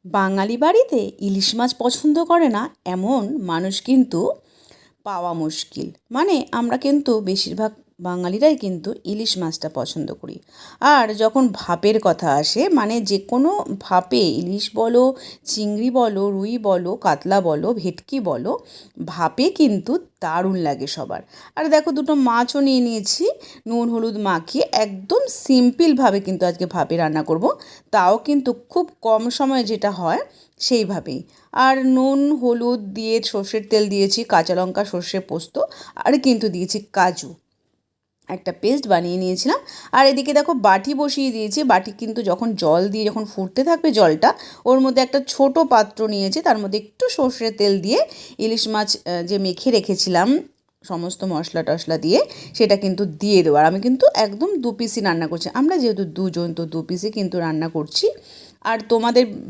বাঙালি বাড়িতে ইলিশ মাছ পছন্দ করে না এমন মানুষ কিন্তু পাওয়া মুশকিল। মানে আমরা কিন্তু বেশিরভাগ বাঙালিরাই কিন্তু ইলিশ মাছটা পছন্দ করি। আর যখন ভাপের কথা আসে, মানে যে কোনো ভাপে ইলিশ বলো, চিংড়ি বলো, রুই বলো, কাতলা বলো, ভেটকি বলো, ভাপে কিন্তু দারুণ লাগে সবার। আর দেখো, দুটো মাছও নিয়ে নিয়েছি, নুন হলুদ মাখিয়ে একদম সিম্পলভাবে কিন্তু আজকে ভাপে রান্না করব। তাও কিন্তু খুব কম সময়ে যেটা হয় সেইভাবেই। আর নুন হলুদ দিয়ে সর্ষের তেল দিয়েছি, কাঁচা লঙ্কা, সর্ষে পোস্ত, আর কিন্তু দিয়েছি কাজু, একটা পেস্ট বানিয়ে নিয়েছিলাম। আর এদিকে দেখো বাটি বসিয়ে দিয়েছি। বাটি কিন্তু যখন জল দিয়ে যখন ফুটতে থাকবে জলটা, ওর মধ্যে একটা ছোট পাত্র নিয়েছি, তার মধ্যে একটু সর্ষের তেল দিয়ে ইলিশ মাছ যে মেখে রেখেছিলাম সমস্ত মশলা টশলা দিয়ে, সেটা কিন্তু দিয়ে দেবো। আর আমি কিন্তু একদম 2 পিসই রান্না করছি, আমরা যেহেতু দুজন তো 2 পিসই কিন্তু রান্না করছি। আর তোমাদের